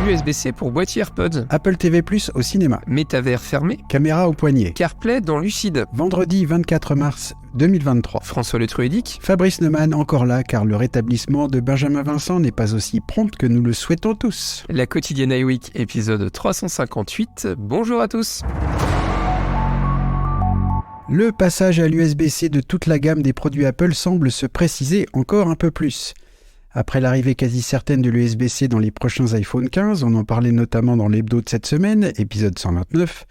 USB-C pour boîtier AirPods. Apple TV+ au cinéma. Métavers fermé. Caméra au poignet. CarPlay dans Lucide. Vendredi 24 mars 2023. François Le Truédic. Fabrice Neumann encore là car le rétablissement de Benjamin Vincent n'est pas aussi prompt que nous le souhaitons tous. La quotidienne iWeek, épisode 358. Bonjour à tous. Le passage à l'USB-C de toute la gamme des produits Apple semble se préciser encore un peu plus. Après l'arrivée quasi certaine de l'USB-C dans les prochains iPhone 15, on en parlait notamment dans l'hebdo de cette semaine, épisode 129,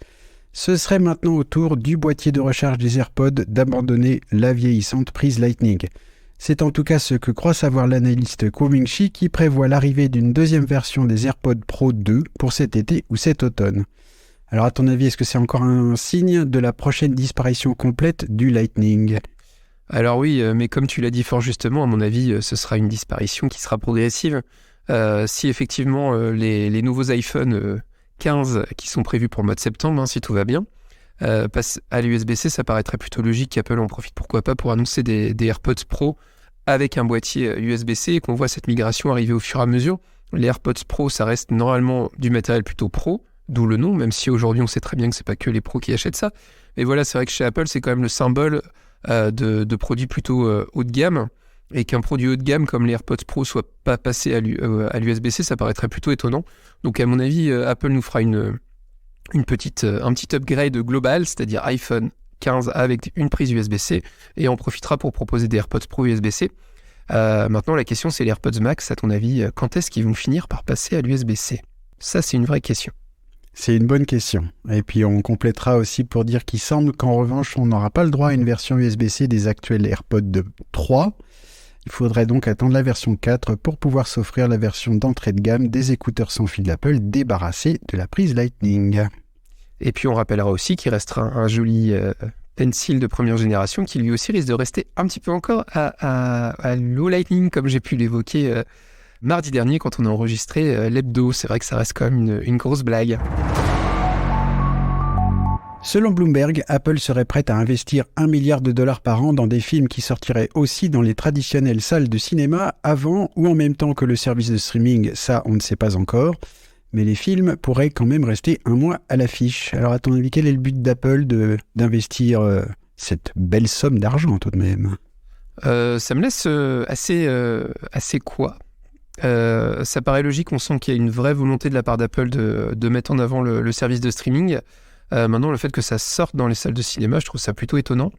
ce serait maintenant au tour du boîtier de recharge des AirPods d'abandonner la vieillissante prise Lightning. C'est en tout cas ce que croit savoir l'analyste Kuo-Ming Chi qui prévoit l'arrivée d'une deuxième version des AirPods Pro 2 pour cet été ou cet automne. Alors à ton avis, est-ce que c'est encore un signe de la prochaine disparition complète du Lightning ? Alors oui, mais comme tu l'as dit fort justement, à mon avis, ce sera une disparition qui sera progressive. Si effectivement les nouveaux iPhone 15 qui sont prévus pour le mois de septembre, si tout va bien, passent à l'USB-C, ça paraîtrait plutôt logique qu'Apple en profite, pourquoi pas, pour annoncer des AirPods Pro avec un boîtier USB-C et qu'on voit cette migration arriver au fur et à mesure. Les AirPods Pro, ça reste normalement du matériel plutôt pro, d'où le nom, même si aujourd'hui on sait très bien que c'est pas que les pros qui achètent ça. Mais voilà, c'est vrai que chez Apple, c'est quand même le symbole de produits plutôt haut de gamme, et qu'un produit haut de gamme comme les AirPods Pro soit pas passé à l'USB-C, ça paraîtrait plutôt étonnant. Donc à mon avis, Apple nous fera un petit upgrade global, c'est-à-dire iPhone 15 avec une prise USB-C, et en profitera pour proposer des AirPods Pro USB-C. Maintenant, la question, c'est les AirPods Max, à ton avis, quand est-ce qu'ils vont finir par passer à l'USB-C ? Ça, c'est une vraie question. C'est une bonne question. Et puis on complétera aussi pour dire qu'il semble qu'en revanche, on n'aura pas le droit à une version USB-C des actuels AirPods 3. Il faudrait donc attendre la version 4 pour pouvoir s'offrir la version d'entrée de gamme des écouteurs sans fil d'Apple débarrassés de la prise Lightning. Et puis on rappellera aussi qu'il restera un joli Pencil de première génération qui lui aussi risque de rester un petit peu encore à low Lightning, comme j'ai pu l'évoquer mardi dernier quand on a enregistré l'hebdo. C'est vrai que ça reste quand même une grosse blague. Selon Bloomberg, Apple serait prête à investir $1 milliard par an dans des films qui sortiraient aussi dans les traditionnelles salles de cinéma avant ou en même temps que le service de streaming, ça on ne sait pas encore. Mais les films pourraient quand même rester un mois à l'affiche. Alors à ton avis, quel est le but d'Apple d'investir cette belle somme d'argent tout de même ? Ça me laisse assez quoi ? Ça paraît logique, on sent qu'il y a une vraie volonté de la part d'Apple de mettre en avant le service de streaming. Maintenant, le fait que ça sorte dans les salles de cinéma, je trouve ça plutôt étonnant.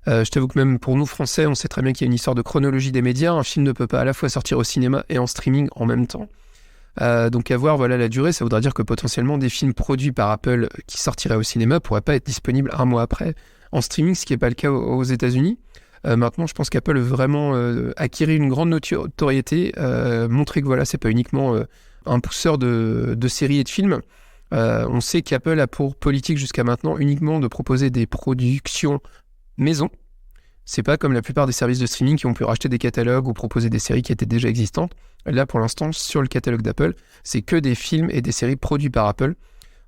Je t'avoue que même pour nous Français, on sait très bien qu'il y a une histoire de chronologie des médias. Un film ne peut pas à la fois sortir au cinéma et en streaming en même temps. Donc à voir la durée, ça voudra dire que potentiellement des films produits par Apple qui sortiraient au cinéma pourraient pas être disponibles un mois après en streaming, ce qui n'est pas le cas aux États-Unis. Maintenant, je pense qu'Apple veut vraiment acquérir une grande notoriété, montrer que c'est pas uniquement un pousseur de séries et de films. On sait qu'Apple a pour politique jusqu'à maintenant uniquement de proposer des productions maison. C'est pas comme la plupart des services de streaming qui ont pu racheter des catalogues ou proposer des séries qui étaient déjà existantes. Là, pour l'instant, sur le catalogue d'Apple, c'est que des films et des séries produits par Apple.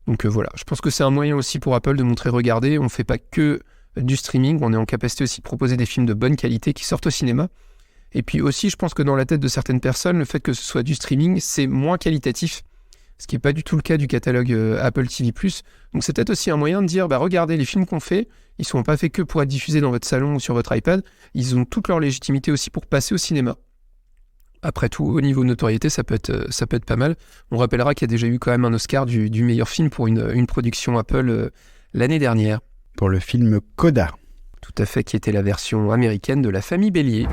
Donc voilà, je pense que c'est un moyen aussi pour Apple de montrer, regardez, on fait pas que du streaming, on est en capacité aussi de proposer des films de bonne qualité qui sortent au cinéma. Et puis aussi, je pense que dans la tête de certaines personnes, le fait que ce soit du streaming, c'est moins qualitatif, ce qui n'est pas du tout le cas du catalogue Apple TV+. Donc c'est peut-être aussi un moyen de dire, regardez, les films qu'on fait, ils ne sont pas faits que pour être diffusés dans votre salon ou sur votre iPad, ils ont toute leur légitimité aussi pour passer au cinéma. Après tout, au niveau notoriété, ça peut être pas mal. On rappellera qu'il y a déjà eu quand même un Oscar du meilleur film pour une production Apple l'année dernière. Pour le film Coda. Tout à fait, qui était la version américaine de La Famille Bélier.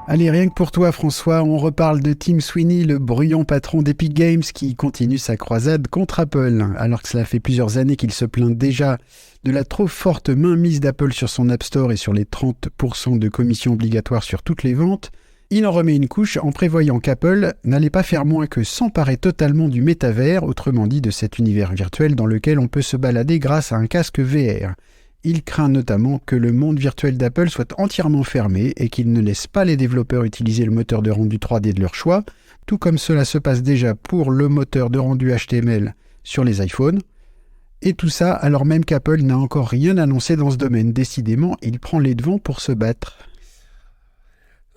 Allez, rien que pour toi François, on reparle de Tim Sweeney, le bruyant patron d'Epic Games qui continue sa croisade contre Apple. Alors que cela fait plusieurs années qu'il se plaint déjà de la trop forte mainmise d'Apple sur son App Store et sur les 30% de commissions obligatoires sur toutes les ventes, il en remet une couche en prévoyant qu'Apple n'allait pas faire moins que s'emparer totalement du métavers, autrement dit de cet univers virtuel dans lequel on peut se balader grâce à un casque VR. Il craint notamment que le monde virtuel d'Apple soit entièrement fermé et qu'il ne laisse pas les développeurs utiliser le moteur de rendu 3D de leur choix, tout comme cela se passe déjà pour le moteur de rendu HTML sur les iPhones. Et tout ça alors même qu'Apple n'a encore rien annoncé dans ce domaine. Décidément, il prend les devants pour se battre.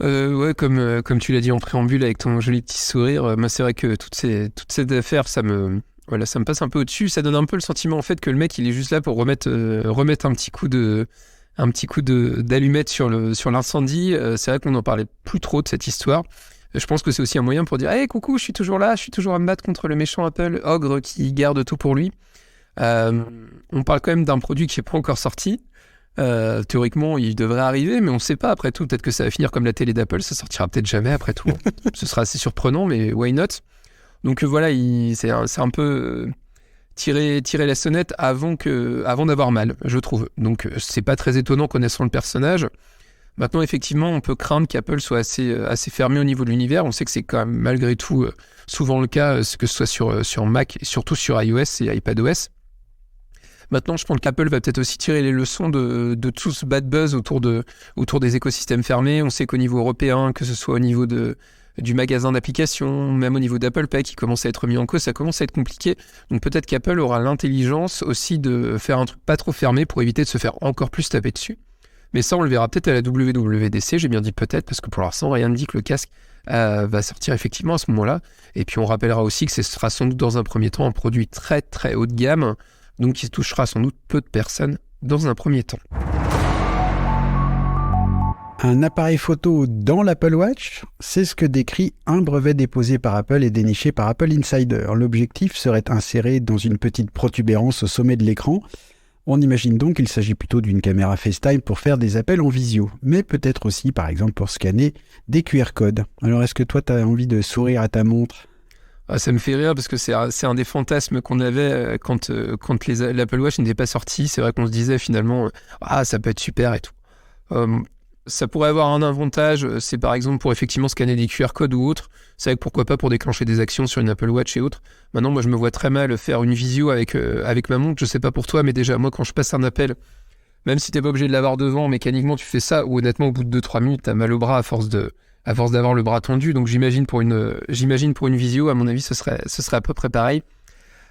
Ouais, comme tu l'as dit en préambule avec ton joli petit sourire, moi c'est vrai que toute cette affaire, ça me passe un peu au-dessus. Ça donne un peu le sentiment en fait que le mec il est juste là pour remettre un petit coup d'allumette sur l'incendie. C'est vrai qu'on n'en parlait plus trop de cette histoire. Je pense que c'est aussi un moyen pour dire hey, coucou, je suis toujours là, je suis toujours à me battre contre le méchant Apple, ogre qui garde tout pour lui. On parle quand même d'un produit qui n'est pas encore sorti. Théoriquement, il devrait arriver, mais on ne sait pas après tout. Peut-être que ça va finir comme la télé d'Apple, ça sortira peut-être jamais après tout. Ce sera assez surprenant, mais why not? Donc voilà, c'est un peu tirer la sonnette avant d'avoir mal, je trouve. Donc c'est pas très étonnant connaissant le personnage. Maintenant, effectivement, on peut craindre qu'Apple soit assez fermé au niveau de l'univers. On sait que c'est quand même malgré tout souvent le cas, que ce soit sur Mac et surtout sur iOS et iPadOS. Maintenant, je pense qu'Apple va peut-être aussi tirer les leçons de tout ce bad buzz autour des écosystèmes fermés. On sait qu'au niveau européen, que ce soit au niveau du magasin d'applications, même au niveau d'Apple Pay qui commence à être mis en cause, ça commence à être compliqué. Donc peut-être qu'Apple aura l'intelligence aussi de faire un truc pas trop fermé pour éviter de se faire encore plus taper dessus. Mais ça, on le verra peut-être à la WWDC, j'ai bien dit peut-être, parce que pour l'instant, rien ne dit que le casque va sortir effectivement à ce moment-là. Et puis on rappellera aussi que ce sera sans doute dans un premier temps un produit très très haut de gamme, donc qui touchera sans doute peu de personnes dans un premier temps. Un appareil photo dans l'Apple Watch, c'est ce que décrit un brevet déposé par Apple et déniché par Apple Insider. L'objectif serait inséré dans une petite protubérance au sommet de l'écran. On imagine donc qu'il s'agit plutôt d'une caméra FaceTime pour faire des appels en visio, mais peut-être aussi par exemple pour scanner des QR codes. Alors est-ce que toi tu as envie de sourire à ta montre ? Ça me fait rire parce que c'est un des fantasmes qu'on avait quand l'Apple Watch n'était pas sorti. C'est vrai qu'on se disait finalement ça peut être super et tout. Ça pourrait avoir un avantage, c'est par exemple pour effectivement scanner des QR codes ou autre. C'est vrai que pourquoi pas pour déclencher des actions sur une Apple Watch et autres. Maintenant, moi je me vois très mal faire une visio avec ma montre. Je sais pas pour toi, mais déjà moi quand je passe un appel, même si t'es pas obligé de l'avoir devant, mécaniquement tu fais ça, ou honnêtement au bout de 2-3 minutes t'as mal au bras à force d'avoir le bras tendu. Donc j'imagine pour une visio, à mon avis ce serait à peu près pareil.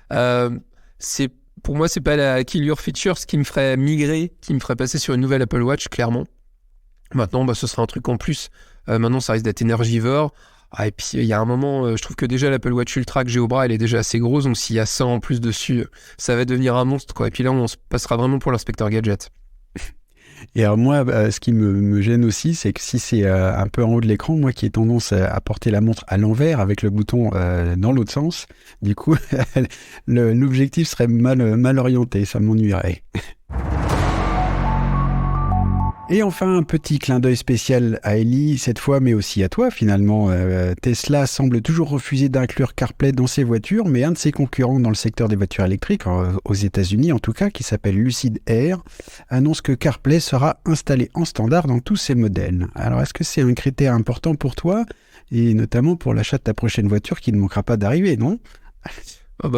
Pour moi c'est pas la killer feature ce qui me ferait migrer, qui me ferait passer sur une nouvelle Apple Watch clairement. Maintenant, ce sera un truc en plus. Maintenant, ça risque d'être énergivore. Et puis, il y a un moment, je trouve que déjà l'Apple Watch Ultra que j'ai au bras, elle est déjà assez grosse. Donc, s'il y a ça en plus dessus, ça va devenir un monstre, quoi. Et puis là, on se passera vraiment pour l'inspecteur gadget. Et alors moi, ce qui me gêne aussi, c'est que si c'est un peu en haut de l'écran, moi qui ai tendance à porter la montre à l'envers avec le bouton dans l'autre sens, du coup, l'objectif serait mal orienté. Ça m'ennuierait. Et enfin, un petit clin d'œil spécial à Ellie, cette fois, mais aussi à toi finalement. Tesla semble toujours refuser d'inclure CarPlay dans ses voitures, mais un de ses concurrents dans le secteur des voitures électriques, aux États-Unis en tout cas, qui s'appelle Lucid Air, annonce que CarPlay sera installé en standard dans tous ses modèles. Alors, est-ce que c'est un critère important pour toi, et notamment pour l'achat de ta prochaine voiture qui ne manquera pas d'arriver, non ?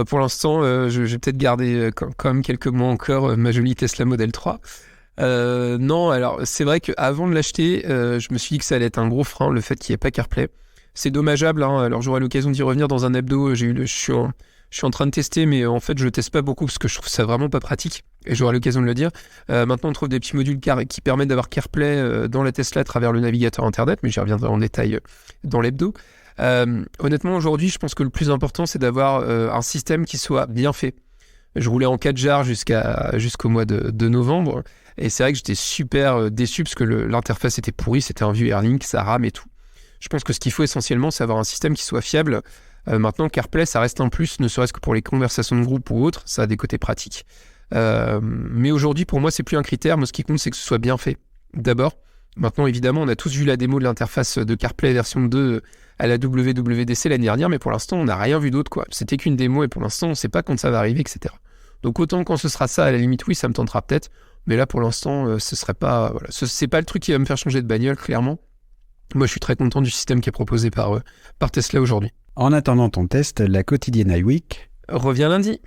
Pour l'instant, je vais peut-être garder quand même quelques mois encore ma jolie Tesla Model 3. Non, alors c'est vrai qu'avant de l'acheter, je me suis dit que ça allait être un gros frein, le fait qu'il n'y ait pas CarPlay. C'est dommageable, hein. Alors j'aurai l'occasion d'y revenir dans un hebdo. Je suis en train de tester, mais en fait je le teste pas beaucoup parce que je trouve ça vraiment pas pratique. Et j'aurai l'occasion de le dire. Maintenant on trouve des petits modules qui permettent d'avoir CarPlay dans la Tesla à travers le navigateur internet, mais j'y reviendrai en détail dans l'hebdo. Honnêtement aujourd'hui je pense que le plus important c'est d'avoir un système qui soit bien fait. Je roulais en 4 jars jusqu'au mois de novembre. Et c'est vrai que j'étais super déçu parce que l'interface était pourrie, c'était un vieux Airlink, ça rame et tout. Je pense que ce qu'il faut essentiellement, c'est avoir un système qui soit fiable. Maintenant, CarPlay, ça reste un plus, ne serait-ce que pour les conversations de groupe ou autres, ça a des côtés pratiques. Mais aujourd'hui, pour moi, c'est plus un critère. Moi, ce qui compte, c'est que ce soit bien fait. D'abord, maintenant, évidemment, on a tous vu la démo de l'interface de CarPlay version 2 à la WWDC l'année dernière, mais pour l'instant, on n'a rien vu d'autre, quoi. C'était qu'une démo et pour l'instant, on ne sait pas quand ça va arriver, etc. Donc autant quand ce sera ça, à la limite, oui, ça me tentera peut-être. Mais là, pour l'instant, ce serait pas, voilà, c'est pas le truc qui va me faire changer de bagnole, clairement. Moi, je suis très content du système qui est proposé par Tesla aujourd'hui. En attendant ton test, la quotidienne iWeek revient lundi.